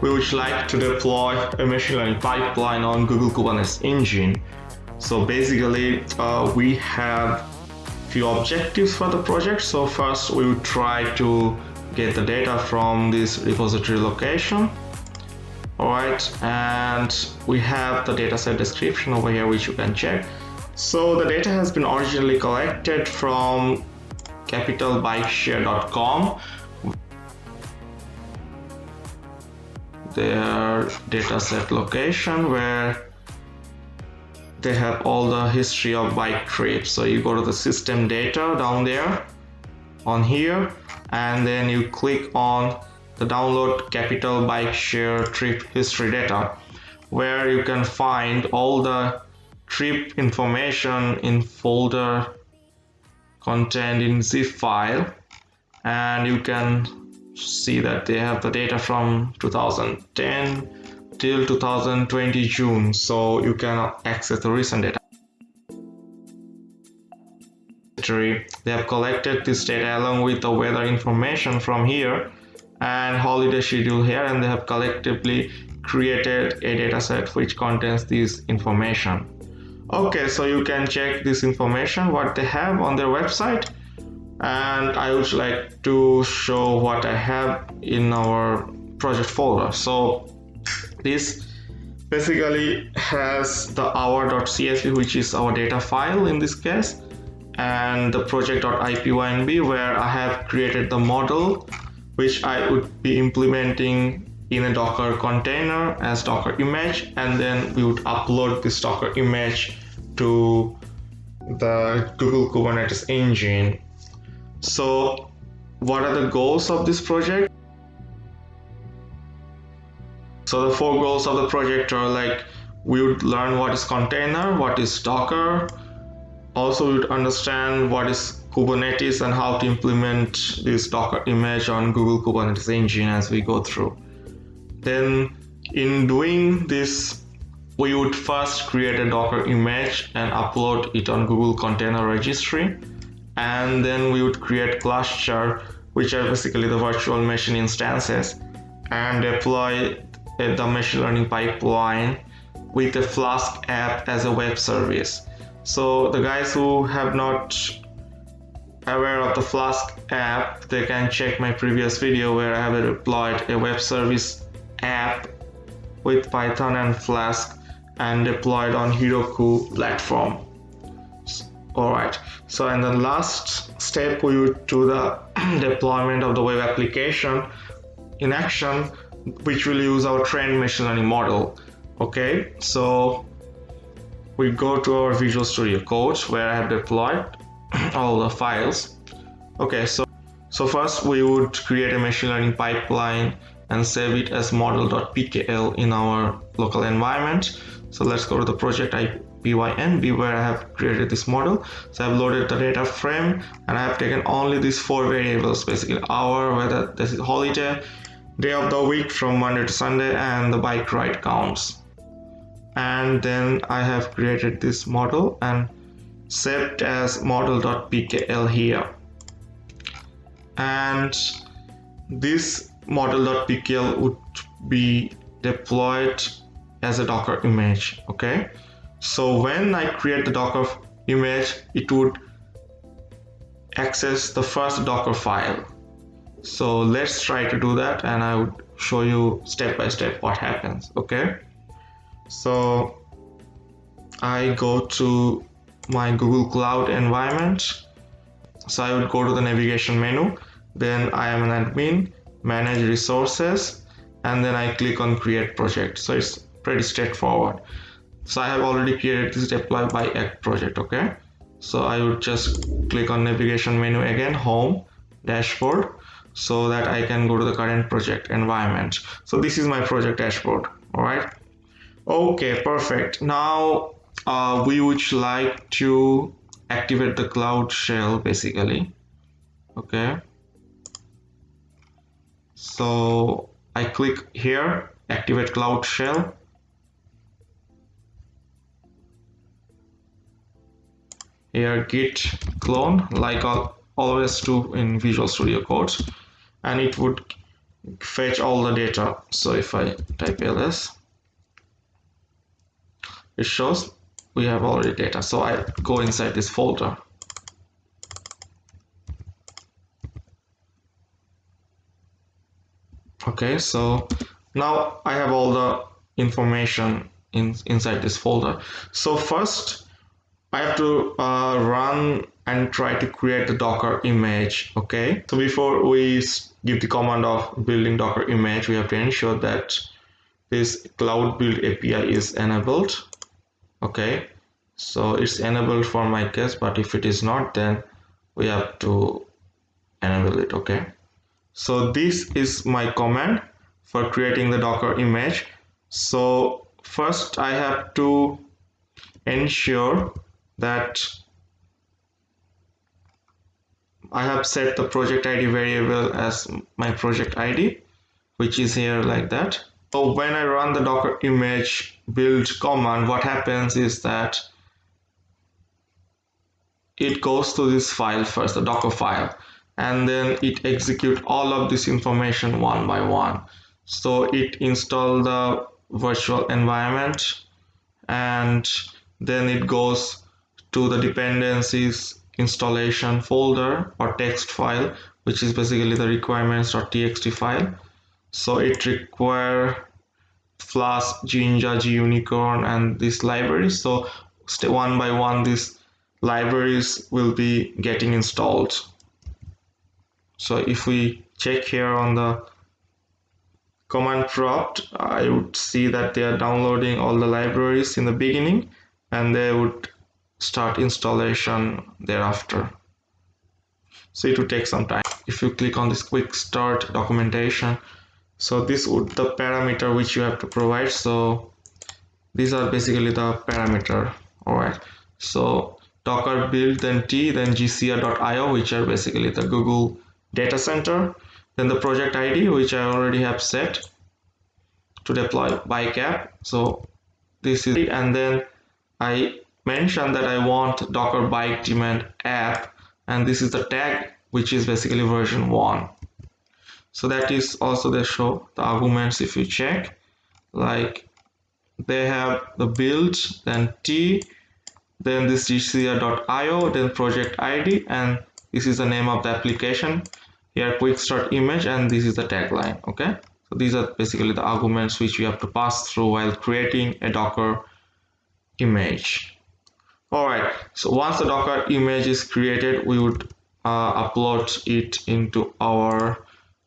we would like to deploy a machine learning pipeline on Google Kubernetes Engine. So basically, we have few objectives for the project. So first, we would try to get the data from this repository location. Alright, and we have the dataset description over here, which you can check. So the data has been originally collected from capitalbikeshare.com, their dataset location, where they have all the history of bike trips. So you go to the system data down there on here, and then you click on the download Capital Bike Share trip history data, where you can find all the trip information in folder contained in zip file, and you can see that they have the data from 2010 till 2020 June, so you can access the recent data. They have collected this data along with the weather information from here and holiday schedule here, and they have collectively created a dataset which contains this information. Okay, so you can check this information what they have on their website, and I would like to show what I have in our project folder. So this basically has the hour.csv, which is our data file in this case, and the project.ipynb, where I have created the model which I would be implementing in a Docker container as Docker image, and then we would upload this Docker image to the Google Kubernetes Engine. So what are the goals of this project? So the 4 goals of the project are like, we would learn what is container, what is Docker. Also, we would understand what is Kubernetes and how to implement this Docker image on Google Kubernetes Engine as we go through. Then in doing this, we would first create a Docker image and upload it on Google Container Registry. And then we would create cluster, which are basically the virtual machine instances, and deploy the machine learning pipeline with a Flask app as a web service. So the guys who have not aware of the Flask app, they can check my previous video where I have deployed a web service app with Python and Flask and deployed on Heroku platform. Alright, so in the last step, we would do the deployment of the web application in action, which will use our trained machine learning model. Okay, so we go to our Visual Studio Code where I have deployed all the files. Okay, so first we would create a machine learning pipeline and save it as model.pkl in our local environment. So let's go to the project ipynb where I have created this model. So I've loaded the data frame and I have taken only these 4 variables, basically hour, whether this is holiday, day of the week from Monday to Sunday, and the bike ride counts. And then I have created this model and saved as model.pkl here. And this model.pkl would be deployed as a Docker image. Okay, so when I create the Docker image, it would access the first Docker file. So let's try to do that, and I would show you step by step what happens. Okay, so I go to my Google Cloud environment. So I would go to the navigation menu, then I am an admin, manage resources, and then I click on create project. So it's pretty straightforward. So I have already created this deploy by act project. Okay, so I would just click on navigation menu again, home, dashboard, so that I can go to the current project environment. So this is my project dashboard. All right, okay, perfect. Now we would like to activate the Cloud Shell basically. Okay, so I click here, activate Cloud Shell. Here git clone, like I'll always do in Visual Studio Code, and it would fetch all the data. So if I type ls, it shows we have already data. So I go inside this folder. Okay, so now I have all the information inside this folder. So first I have to run and try to create the Docker image. Okay, so before we give the command of building Docker image, we have to ensure that this cloud build API is enabled. Okay, so it's enabled for my case, but if it is not, then we have to enable it. Okay, so this is my command for creating the Docker image. So first I have to ensure that I have set the project ID variable as my project ID, which is here like that. So when I run the Docker image build command, what happens is that it goes to this file first, the Docker file, and then it executes all of this information one by one. So it installs the virtual environment, and then it goes to the dependencies installation folder or text file, which is basically the requirements.txt file. So it requires Flask, Jinja, Unicorn, and these libraries. So one by one, these libraries will be getting installed. So if we check here on the command prompt, I would see that they are downloading all the libraries in the beginning, and they would start installation thereafter. So it would take some time. If you click on this quick start documentation, so this would the parameter which you have to provide. So these are basically the parameter. All right, so docker build, then t, then gcr.io, which are basically the Google data center, then the project ID, which I already have set to deploy bycap. So this is, and then I mentioned that I want docker bike demand app, and this is the tag, which is basically version 1. So that is also they show the arguments. If you check, like they have the build, then t, then this gcr.io, then project ID, and this is the name of the application. Here quick start image, and this is the tagline. Okay, so these are basically the arguments which you have to pass through while creating a Docker image. All right, so once the Docker image is created, we would upload it into our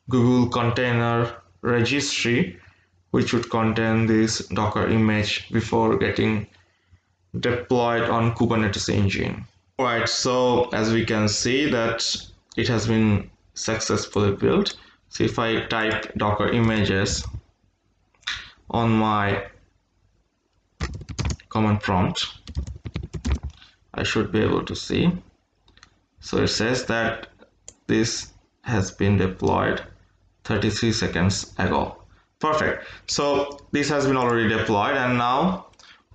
Google Container Registry, which would contain this Docker image before getting deployed on Kubernetes Engine. All right, so as we can see that it has been successfully built. So if I type Docker images on my command prompt, I should be able to see. So it says that this has been deployed 33 seconds ago. Perfect. So this has been already deployed, and now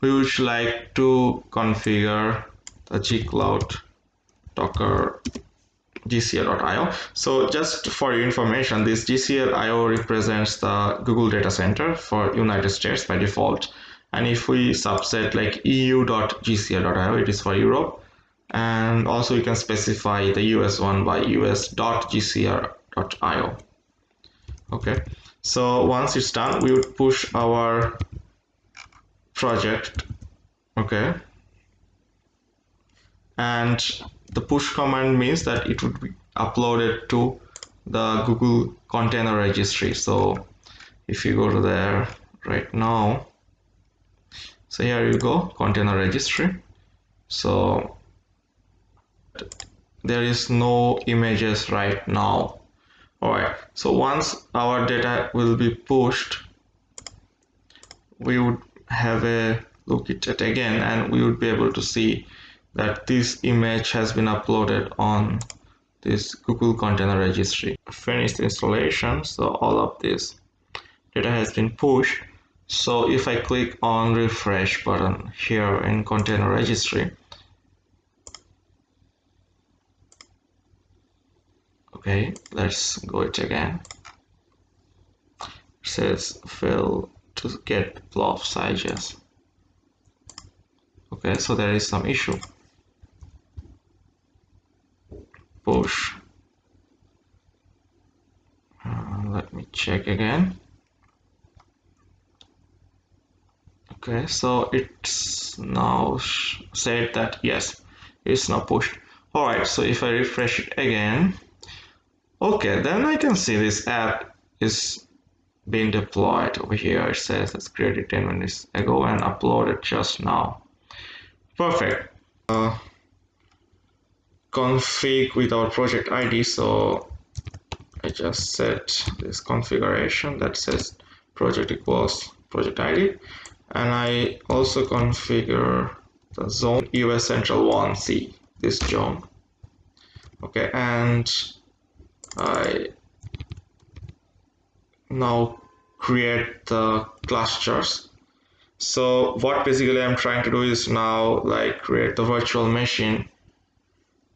we would like to configure the gcloud docker gcr.io. So just for your information, this gcr.io represents the Google data center for United States by default, and if we subset like eu.gcr.io, it is for Europe, and also you can specify the US one by us.gcr.io. Okay, so once it's done, we would push our project. Okay, and the push command means that it would be uploaded to the Google Container Registry. So if you go to there right now, so here you go, Container Registry. So there is no images right now. All right, so once our data will be pushed, we would have a look at it again, and we would be able to see that this image has been uploaded on this Google Container Registry. Finished installation, so all of this data has been pushed. So if I click on refresh button here in Container Registry, okay, let's go it again. It says fail to get blob sizes. Okay, so there is some issue. Push. Let me check again. Okay, so it's now said that yes, it's now pushed. Alright, so if I refresh it again, okay, then I can see this app is being deployed over here. It says it's created 10 minutes ago and uploaded just now. Perfect. Config with our project ID, so I just set this configuration that says project equals project ID, and I also configure the zone US Central 1C, this zone. Okay, and I now create the clusters. So what basically I'm trying to do is now like create the virtual machine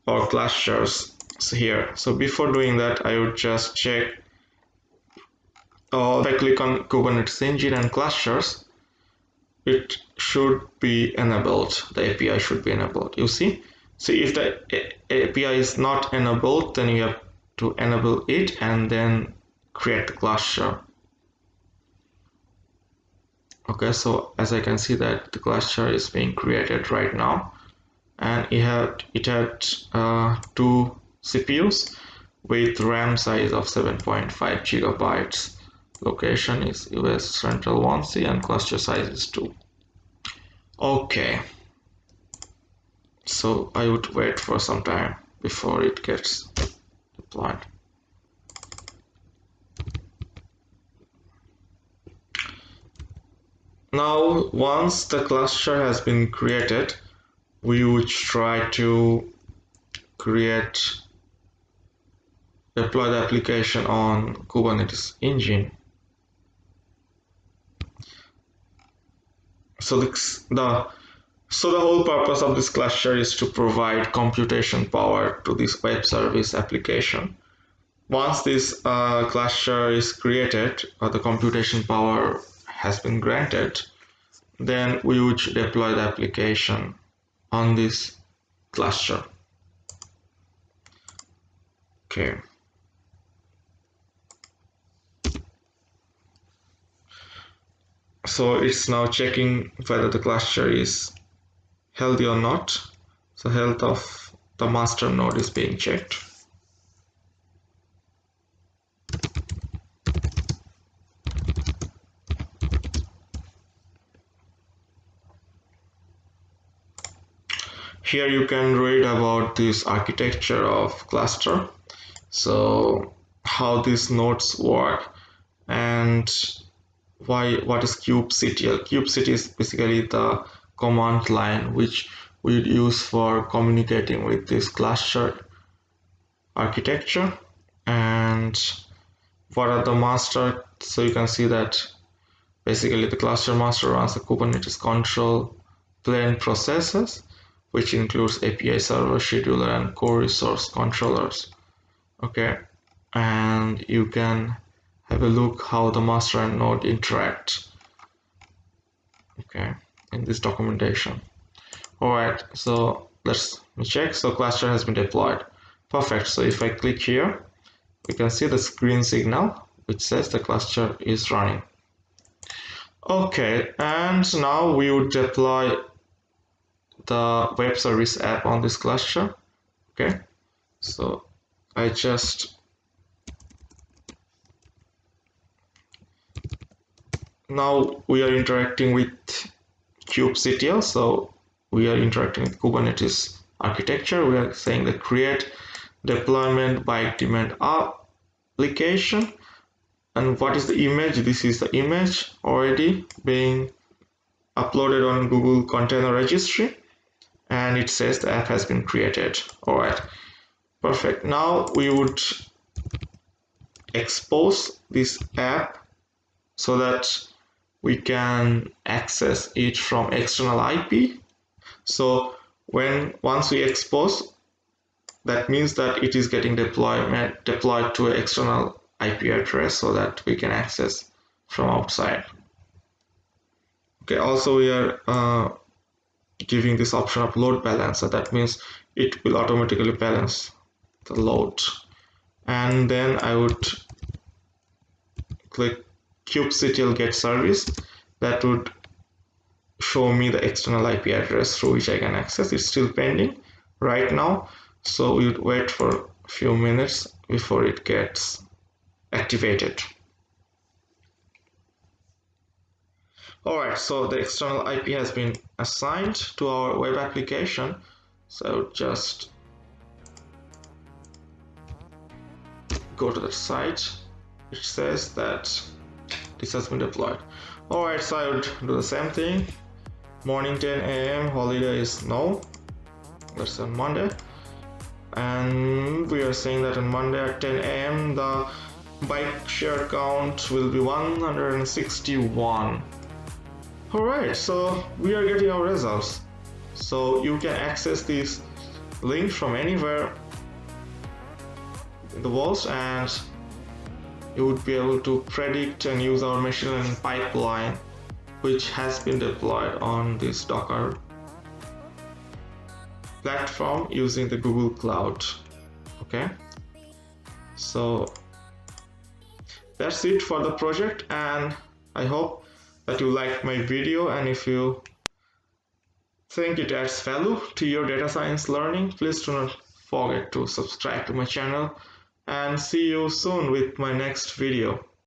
or clusters here. So before doing that, I would just check. If I click on Kubernetes Engine and clusters, it should be enabled. The API should be enabled. You see? So if the API is not enabled, then you have to enable it and then create the cluster. Okay, so as I can see that the cluster is being created right now, and it had 2 CPUs with RAM size of 7.5 gigabytes. Location is US Central 1C and cluster size is 2. Okay, so I would wait for some time before it gets deployed. Now, once the cluster has been created, we would try to deploy the application on Kubernetes Engine. So the whole purpose of this cluster is to provide computation power to this web service application. Once this cluster is created or the computation power has been granted, then we would deploy the application on this cluster. Okay. So it's now checking whether the cluster is healthy or not. So health of the master node is being checked. Here you can read about this architecture of cluster, so how these nodes work and what is kubectl. Kubectl is basically the command line which we would use for communicating with this cluster architecture. And what are the master? So you can see that basically the cluster master runs the Kubernetes control plane processes, which includes API server, scheduler, and core resource controllers. Okay, and you can have a look how the master and node interact. Okay, in this documentation. Alright, so let's check. So cluster has been deployed. Perfect. So if I click here, you can see the screen signal which says the cluster is running. Okay, and now we would deploy the web service app on this cluster. Okay, so I just now we are interacting with kubectl, so we are interacting with Kubernetes architecture. We are saying the create deployment by demand application. And what is the image? This is the image already being uploaded on Google Container Registry, and it says the app has been created. All right, perfect. Now we would expose this app so that we can access it from external IP. So once we expose, that means that it is getting deployed to an external IP address so that we can access from outside. Okay, also we are giving this option of load balancer. That means it will automatically balance the load. And then I would click kubectl get service. That would show me the external IP address through which I can access. It's still pending right now, so we would wait for a few minutes before it gets activated. Alright, so the external IP has been assigned to our web application. So just go to the site. It says that this has been deployed. Alright, so I would do the same thing. Morning 10 a.m. holiday is no. That's on Monday. And we are saying that on Monday at 10 a.m. the bike share count will be 161. Alright, so we are getting our results. So you can access these links from anywhere in the world, and you would be able to predict and use our machine learning pipeline, which has been deployed on this Docker platform using the Google Cloud. Okay, so that's it for the project, and I hope that you liked my video, and if you think it adds value to your data science learning, please do not forget to subscribe to my channel, and see you soon with my next video.